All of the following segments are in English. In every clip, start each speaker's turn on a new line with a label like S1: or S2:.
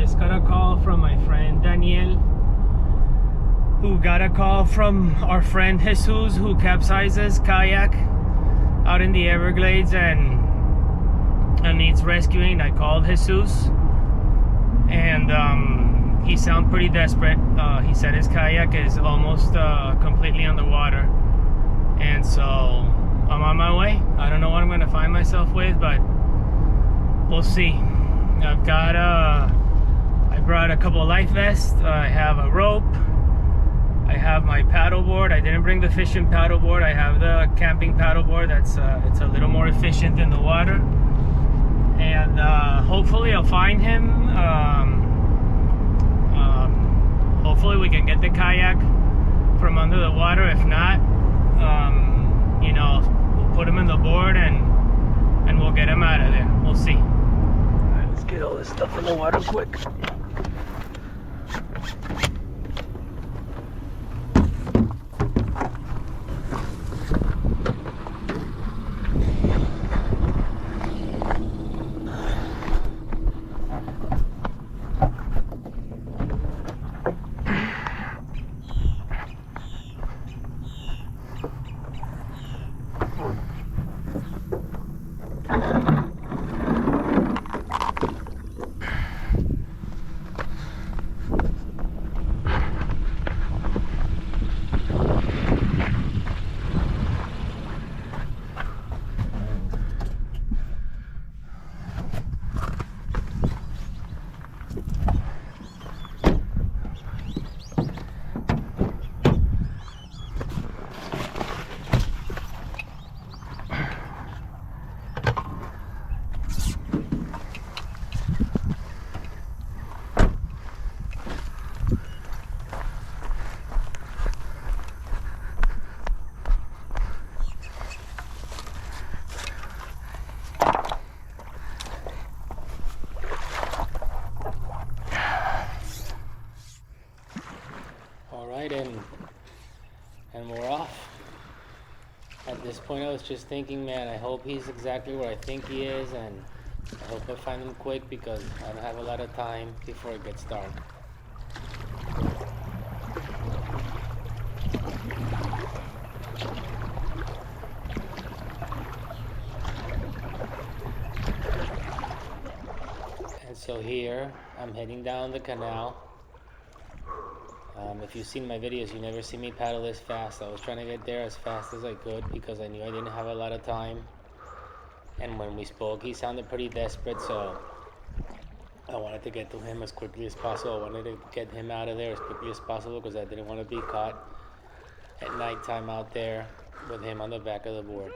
S1: just got a call from my friend Daniel, who got a call from our friend Jesus, who capsizes kayak out in the Everglades and needs rescuing. I called Jesus, and he sounded pretty desperate. He said his kayak is almost completely underwater, and so I'm on my way. I don't know what I'm going to find myself with, but we'll see. I've got I brought a couple of life vests. I have a rope. I have my paddleboard. I didn't bring the fishing paddleboard. I have the camping paddleboard. That's it's a little more efficient in the water. And hopefully I'll find him. Hopefully we can get the kayak from under the water. If not, you know, we'll put him in the board and we'll get him out of there. We'll see. All right, let's get all this stuff in the water quick. And we're off. At this point I was just thinking, man, I hope he's exactly where I think he is, and I hope I find him quick because I don't have a lot of time before it gets dark. And so here I'm heading down the canal. If you've seen my videos, you never see me paddle this fast. I was trying to get there as fast as I could because I knew I didn't have a lot of time. And when we spoke, he sounded pretty desperate, so I wanted to get to him as quickly as possible. I wanted to get him out of there as quickly as possible because I didn't want to be caught at nighttime out there with him on the back of the board.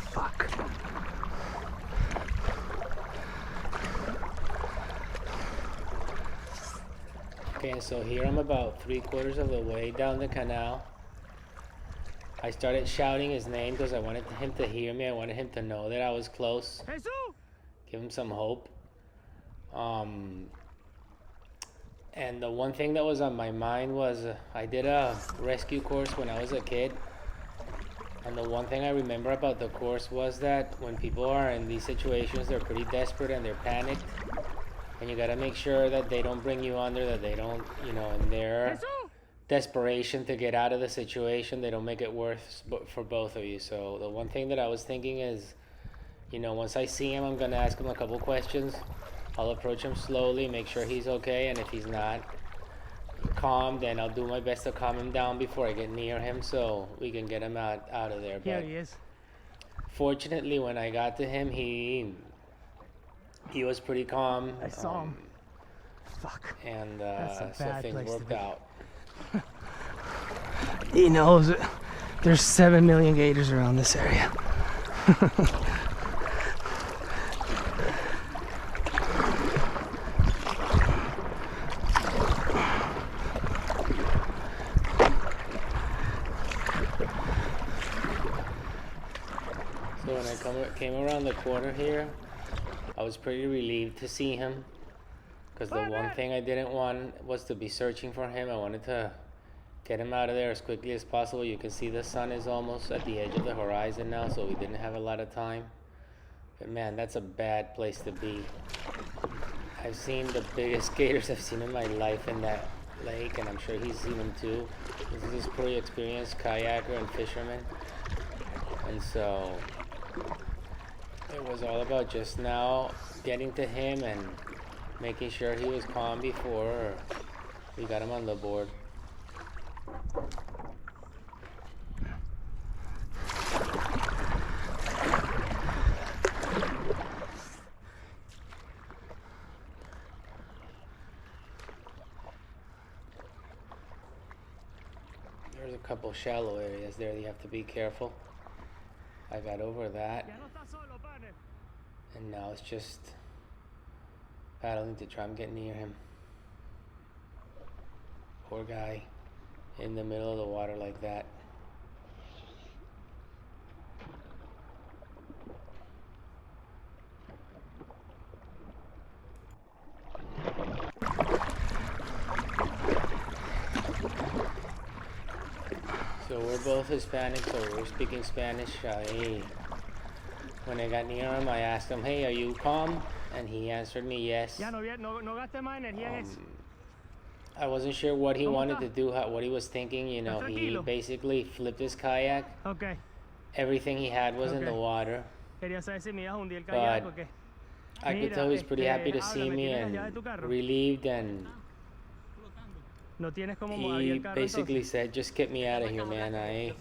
S2: Fuck.
S1: Okay, so here I'm about 3/4 of the way down the canal. I started shouting his name because I wanted him to hear me. I wanted him to know that I was close.
S2: Jesus!
S1: Give him some hope. And the one thing that was on my mind was I did a rescue course when I was a kid. And the one thing I remember about the course was that when people are in these situations, they're pretty desperate and they're panicked. And you gotta make sure that they don't bring you under, that they don't, you know, in their desperation to get out of the situation, they don't make it worse for both of you. So the one thing that I was thinking is, you know, once I see him, I'm gonna ask him a couple questions. I'll approach him slowly, make sure he's okay, and if he's not calm, then I'll do my best to calm him down before I get near him so we can get him out of there.
S2: Here
S1: But
S2: he is.
S1: fortunately, when I got to him, he was pretty calm.
S2: I saw him. Fuck.
S1: And
S2: That's a
S1: so
S2: bad
S1: things
S2: place to
S1: worked
S2: be.
S1: out.
S2: He knows it. There's 7 million gators around this area.
S1: So when I came around the corner here, I was pretty relieved to see him, because the one thing I didn't want was to be searching for him. I wanted to get him out of there as quickly as possible. You can see the sun is almost at the edge of the horizon now, so we didn't have a lot of time. But man, that's a bad place to be. I've seen the biggest gators I've seen in my life in that lake, and I'm sure he's seen them too. This is his pretty experienced kayaker and fisherman. And so it was all about just now getting to him and making sure he was calm before we got him on the board. There's a couple shallow areas there that you have to be careful. I got over that, and now it's just paddling to try and get near him. Poor guy in the middle of the water like that. So we're both Hispanic, so we're speaking Spanish. When I got near him, I asked him, "Hey, are you calm?" And he answered me, "Yes." I wasn't sure what he wanted to do, what he was thinking. You know, he basically flipped his kayak.
S2: Okay.
S1: Everything he had was in the water. But I could tell he was pretty happy to see me and relieved, and he basically said, "Just get me out of here, man.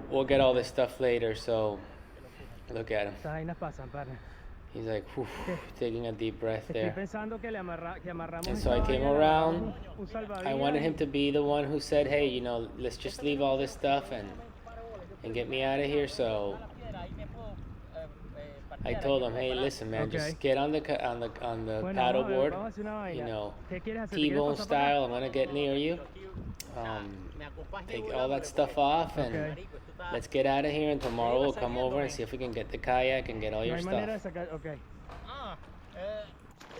S1: We'll get all this stuff later." So look at him. He's like, whew, taking a deep breath there. And so I came around. I wanted him to be the one who said, "Hey, you know, let's just leave all this stuff and get me out of here." So I told him, "Hey, listen, man, just get on the paddleboard, you know, T-bone style. I'm gonna get near you. Take all that stuff off, and let's get out of here. And tomorrow we'll come over and see if we can get the kayak and get all your stuff."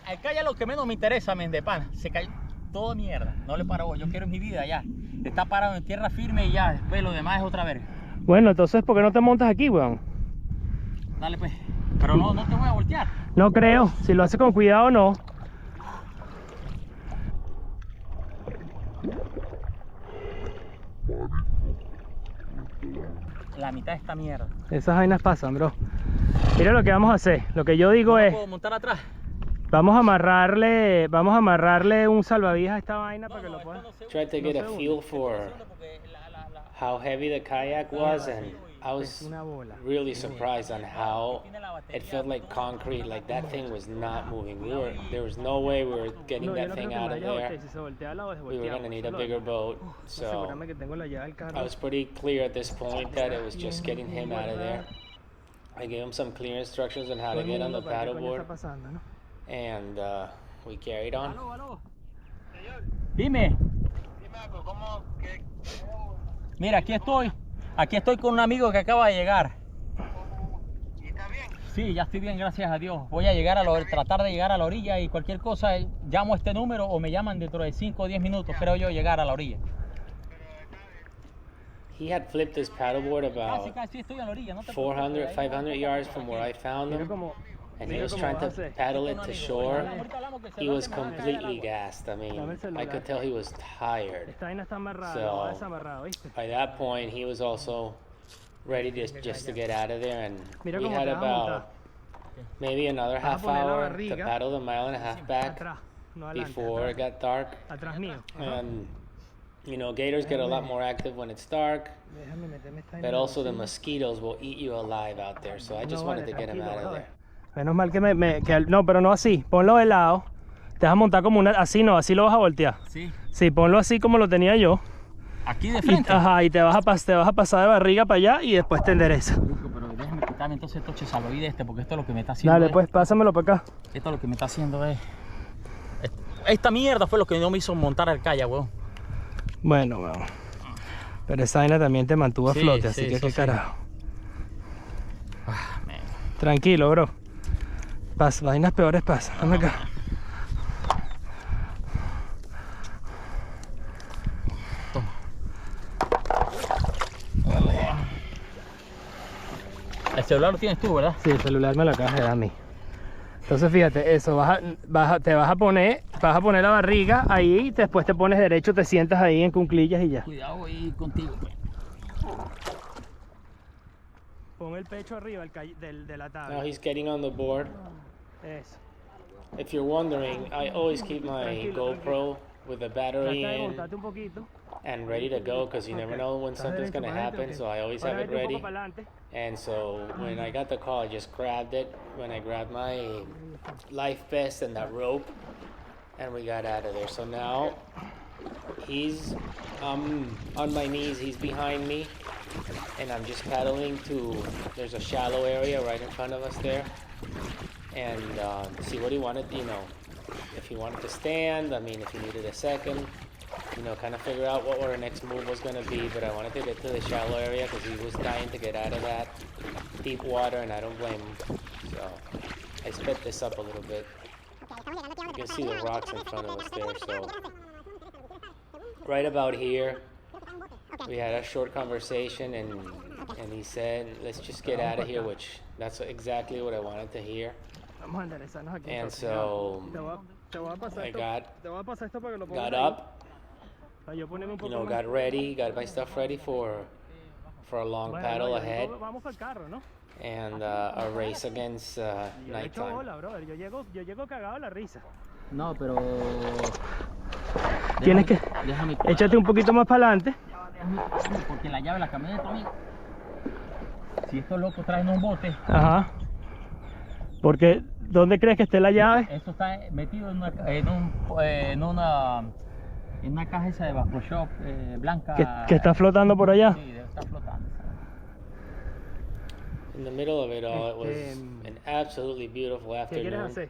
S3: El kayak es lo que menos me interesa, men, de pana. Se cayó todo mierda. No le paro. Yo quiero mi vida ya. Está parado en tierra firme y ya. Después lo demás es otra vez.
S2: Bueno, entonces, ¿por qué no te montas aquí, weón?
S3: Dale, pues. Pero no te voy a voltear.
S2: No creo. Si lo haces con cuidado, no.
S3: La mitad de esta mierda.
S2: Esas vainas pasan, bro. Mira lo que vamos a hacer. Lo que yo digo es...
S3: ¿Puedo montar atrás?
S2: Vamos a amarrarle un salvavidas a esta vaina para que lo pueda...
S1: Tried to get a feel for how heavy the kayak was, and I was really surprised on how it felt like concrete. Like that thing was not moving. There was no way we were getting that thing out of there. We were gonna need a bigger boat. So I was pretty clear at this point that it was just getting him out of there. I gave him some clear instructions on how to get on the paddleboard, and we carried on.
S3: Dime. Mira, aquí estoy con un amigo que acaba de llegar.
S4: ¿Y está bien?
S3: Sí, ya estoy bien, gracias a Dios. Voy a llegar tratar de llegar a la orilla, y cualquier cosa llamo a este número o me llaman dentro de 5 o 10 minutos, creo yo, llegar a la orilla.
S1: He had flipped his paddleboard about
S3: Casi estoy a la orilla, no te
S1: 400, 500 yards from where I found him, and he was trying to paddle it to shore. He was completely gassed. I mean, I could tell he was tired. So by that point, he was also ready just to get out of there, and we had about maybe another half hour to paddle the 1.5 miles back before it got dark. And you know, gators get a lot more active when it's dark, but also the mosquitoes will eat you alive out there. So I just wanted to get him out of there.
S2: Menos mal que no, pero no así. Ponlo de lado. Te vas a montar como una... Así no, así lo vas a voltear.
S3: Sí.
S2: Sí, ponlo así como lo tenía yo.
S3: Aquí de frente.
S2: Y te vas a pasar de barriga para allá y después te enderezas.
S3: Pero déjame quitarme entonces el toche salvavidas porque esto es lo que me está haciendo.
S2: Dale, pues pásamelo para acá.
S3: Esto es lo que me está haciendo es... Esta mierda fue lo que no me hizo montar el kayak, weón.
S2: Bueno, weón. Pero esa vaina también te mantuvo a flote, así que qué carajo. Tranquilo, bro. Vainas peores pasan. Dame acá.
S3: celular lo tienes tú, ¿verdad?
S2: Sí, el celular me lo acabas de dar a mí. Entonces fíjate, eso, te vas a poner la barriga ahí y después te pones derecho, te sientas ahí en cuclillas y ya.
S3: Cuidado ahí contigo.
S2: Pon el pecho arriba de la
S1: Now
S2: tabla.
S1: he's getting on the board.
S2: Eso.
S1: If you're wondering, I always keep my GoPro with the battery
S2: Trata de
S1: in
S2: montarte un poquito.
S1: and ready to go because you never know when something's gonna happen. So I always have it
S2: Ahora vete un
S1: ready.
S2: poco para adelante.
S1: And so when I got the call, I just grabbed it. When I grabbed my life vest and that rope, and we got out of there. So now he's on my knees. He's behind me, and I'm just paddling to. There's a shallow area right in front of us there, and see what he wanted. You know, if he wanted to stand. I mean, if he needed a second. You know, kind of figure out what our next move was going to be, but I wanted to get to the shallow area because he was dying to get out of that deep water, and I don't blame him. So I sped this up a little bit. You can see the rocks in front of us there. So right about here, we had a short conversation, and he said, "Let's just get out of here," which that's exactly what I wanted to hear.
S2: Vamos a enderezarnos aquí.
S1: And so
S2: Te voy a pasar
S1: I
S2: esto.
S1: got
S2: Te voy a pasar esto para que lo pongas
S1: got
S2: ahí,
S1: up.
S2: para yo ponerme un
S1: You
S2: poco
S1: know,
S2: más.
S1: got ready, got my stuff ready for a long
S2: Bueno,
S1: paddle
S2: no,
S1: ahead
S2: vamos para el carro, ¿no?
S1: and a race against
S2: Yo le echo
S1: nighttime.
S2: bola, brother. Yo llego cagado a la risa.
S3: No, pero...
S2: Tienes que...
S3: Déjame...
S2: Échate un poquito más para adelante.
S3: Déjame, porque la llave la camioneta, amigo. Si estos locos traen un bote,
S2: Ajá. Porque, ¿dónde crees que esté la llave?
S3: eso está metido en una caja esa de Vasco Shop blanca.
S2: Que está flotando por allá.
S3: Sí, debe estar flotando.
S1: In the middle of it all, it was
S2: Este,
S1: an absolutely beautiful
S2: ¿Qué quieres
S1: afternoon.
S2: hacer?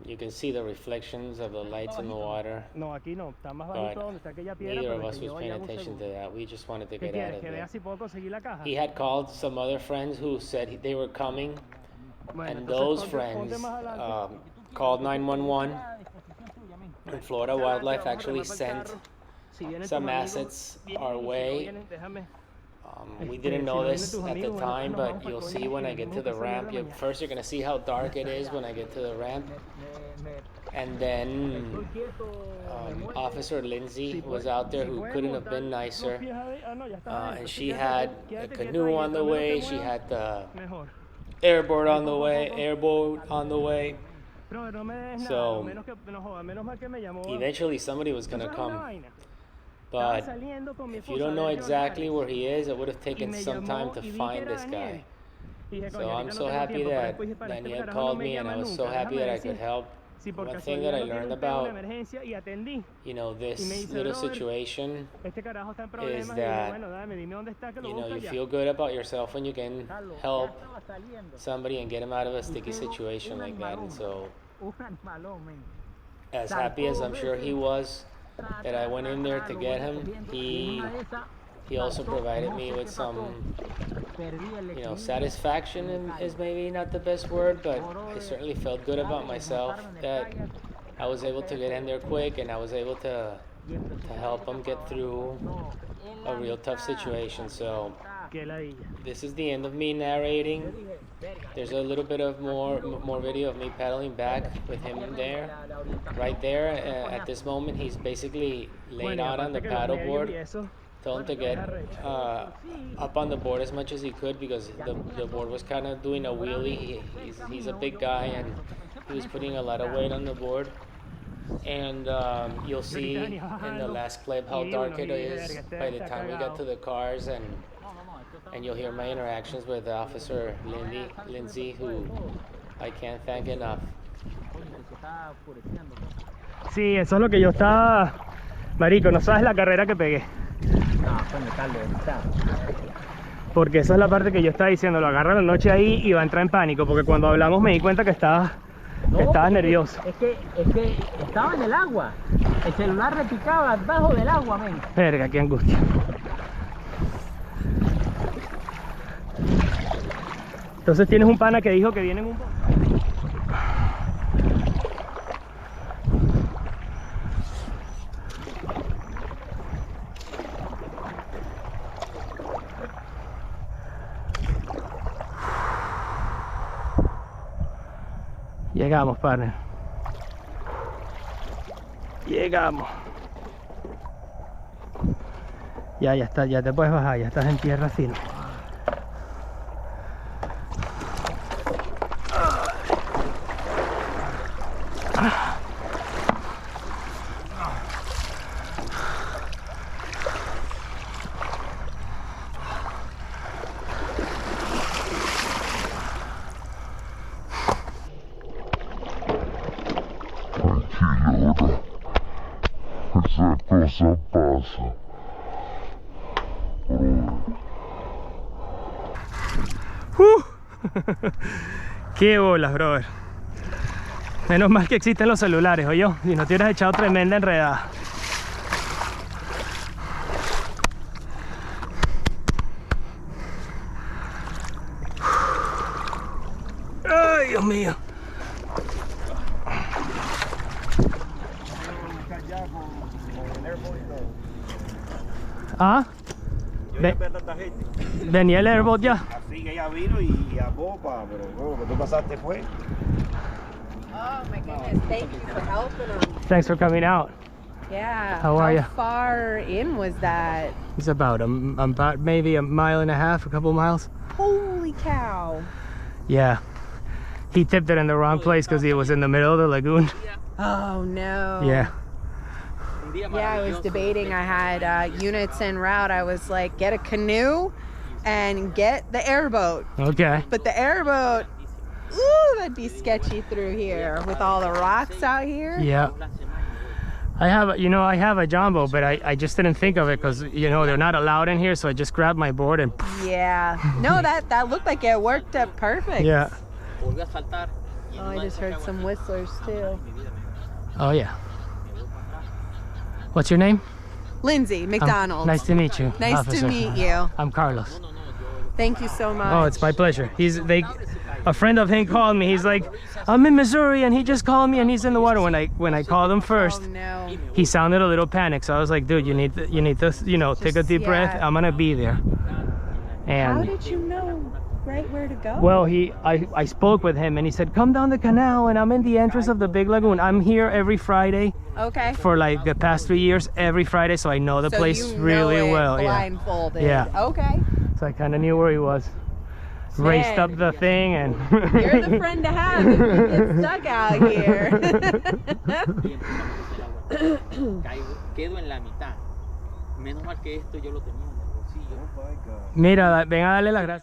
S1: You can see the reflections of the lights in the water.
S2: No, aquí no. Está más
S1: But
S2: bajito donde está aquella piedra.
S1: neither of
S2: pero
S1: us
S2: que
S1: was
S2: yo
S1: paying
S2: vaya un
S1: attention to
S2: segundo.
S1: that. We just wanted to
S2: ¿Qué
S1: get out
S2: quieres?
S1: of
S2: Que
S1: there.
S2: veas si puedo conseguir la caja.
S1: He had called some other friends who said they were coming,
S2: Bueno,
S1: and
S2: entonces
S1: those
S2: ponte
S1: friends
S2: más adelante.
S1: called 911. And Florida Wildlife
S2: Vamos a
S1: actually
S2: remar pa'l
S1: sent
S2: carro. Si vienen
S1: some
S2: tus amigos,
S1: assets
S2: vienen,
S1: our
S2: y si no
S1: way.
S2: vienen, déjame.
S1: We
S2: Este,
S1: didn't know
S2: si no
S1: this
S2: vienen tus
S1: at the
S2: amigos, bueno,
S1: time,
S2: nos
S1: but
S2: vamos pa'l
S1: you'll
S2: coño
S1: see when I
S2: que
S1: get to
S2: nunca
S1: the
S2: salí de
S1: ramp.
S2: la
S1: You,
S2: mañana.
S1: first, you're gonna see how dark it is when I get to the ramp, and then Officer Lindsay was out there who couldn't have been nicer, and she had a canoe on the way. She had the
S2: Mejor.
S1: airboat on the way.
S2: Pero no me des nada,
S1: So,
S2: menos que no joda, menos mal que me llamó.
S1: Eventually, somebody was gonna
S2: ¿Tú sabes una
S1: come,
S2: vaina?
S1: but
S2: Estaba saliendo con mi
S1: if you
S2: esposa
S1: don't
S2: a
S1: know
S2: ver qué
S1: exactly
S2: van a
S1: where he is, it would have
S2: hacer. Y
S1: taken
S2: me
S1: some time
S2: llamó
S1: to
S2: y vi que
S1: find
S2: era
S1: this
S2: Daniel.
S1: guy.
S2: Y dije,
S1: So
S2: coño,
S1: I'm
S2: ahorita
S1: so
S2: no tengo
S1: happy
S2: tiempo, pero
S1: that
S2: después dije, para este
S1: Daniel
S2: carajo no
S1: called
S2: me
S1: me, and I
S2: llama
S1: was
S2: nunca,
S1: so happy
S2: déjame
S1: that I
S2: ver
S1: could help.
S2: si por
S1: One thing that
S2: casualidad
S1: I
S2: no tiene
S1: learned
S2: un peo de
S1: about,
S2: emergencia y atendí.
S1: you know,
S2: Y me
S1: this
S2: dice,
S1: little
S2: brother,
S1: situation,
S2: este carajo está en problemas y
S1: that,
S2: dije, bueno, dame, dime dónde está que lo
S1: you know,
S2: busca
S1: you
S2: ya.
S1: feel good about yourself when you can help somebody and get him out of a sticky situation like that. And so,
S3: Un animalón, men.
S1: as happy as I'm sure he was that I went in there to get him, he also provided me with some, you know, satisfaction is maybe not the best word, but I certainly felt good about myself that I was able to get in there quick, and I was able to help him get through a real tough situation. So
S2: Qué ladilla.
S1: this is the end of me narrating. There's a little bit of more video of me paddling back with him there, right there. At this moment, he's basically laid
S2: Bueno, y
S1: out on the
S2: aparte que los nervios y
S1: paddleboard.
S2: eso,
S1: Told him to get up on the board as much as he could because the board was kind of doing a wheelie. He's a big guy, and he was putting a lot of weight on the board. And you'll see in the last clip how dark it is by the time we got to the cars, and you'll hear my interactions with Officer Lindsay, who I can't thank enough.
S2: sí, eso es lo que yo estaba... Marico, no sabes la carrera que pegué.
S3: No, coño, tal vez, está.
S2: Porque esa es la parte que yo estaba diciendo, lo agarra la noche ahí y va a entrar en pánico. Porque cuando hablamos me di cuenta que estabas nervioso.
S3: Es que estaba en el agua. El celular repicaba debajo del agua, men.
S2: Verga, qué angustia. Entonces tienes un pana que dijo que viene en un bote. Llegamos, partner. Llegamos. Ya está, ya te puedes bajar, ya estás en tierra firme.
S5: Esa cosa pasa.
S2: Qué bolas, brother. Menos mal que existen los celulares, oye, si no te hubieras echado tremenda enredada. Ay, Dios mío. Ah, venía el airboat ya.
S6: Así que ella vino y a popa, pero lo que tú pasaste fue.
S7: Oh my goodness, thank you for helping them.
S2: Thanks for coming out.
S7: Yeah.
S2: How are ya?
S7: far in was that?
S2: It's about maybe a mile and a half, a couple miles.
S7: Holy cow.
S2: Yeah. He tipped it in the wrong place because it was in the middle of the lagoon.
S7: Oh no.
S2: Yeah.
S7: Yeah, I was debating. I had units en route. I was like, get a canoe and get the airboat.
S2: Okay.
S7: But the airboat, ooh, that'd be sketchy through here with all the rocks out here.
S2: Yeah. I have a jumbo, but I just didn't think of it because, they're not allowed in here. So I just grabbed my board and
S7: Yeah. No, that looked like it worked up perfect.
S2: yeah.
S7: Oh, I just heard some whistlers too.
S2: Oh, yeah. What's your name?
S7: Lindsay McDonald.
S2: Nice to meet you.
S7: Nice
S2: officer.
S7: to meet you.
S2: I'm Carlos.
S7: Thank you so much.
S2: Oh, it's my pleasure. A friend of him called me. He's like, I'm in Missouri, and he just called me, and he's in the water. When I called him first,
S7: Oh no.
S2: he sounded a little panicked. So I was like, dude, you need to, take a deep breath.
S7: yeah.
S2: I'm gonna be there.
S7: How
S2: And
S7: did you know right where to go?
S2: well, I spoke with him, and he said, come down the canal, and I'm in the entrance of the big lagoon. I'm here every Friday
S7: Okay.
S2: for like the past 3 years, every Friday, so I know the
S7: So
S2: place
S7: you know
S2: really
S7: it
S2: well. Yeah.
S7: blindfolded.
S2: Yeah.
S7: Okay.
S2: So I kind of knew where he was. Raced up the thing and
S7: You're the friend to have if you get stuck out here.
S3: Quedo en la mitad. Menos mal que esto yo lo tenía en el bolsillo.
S2: Mira, ven a darle las gracias.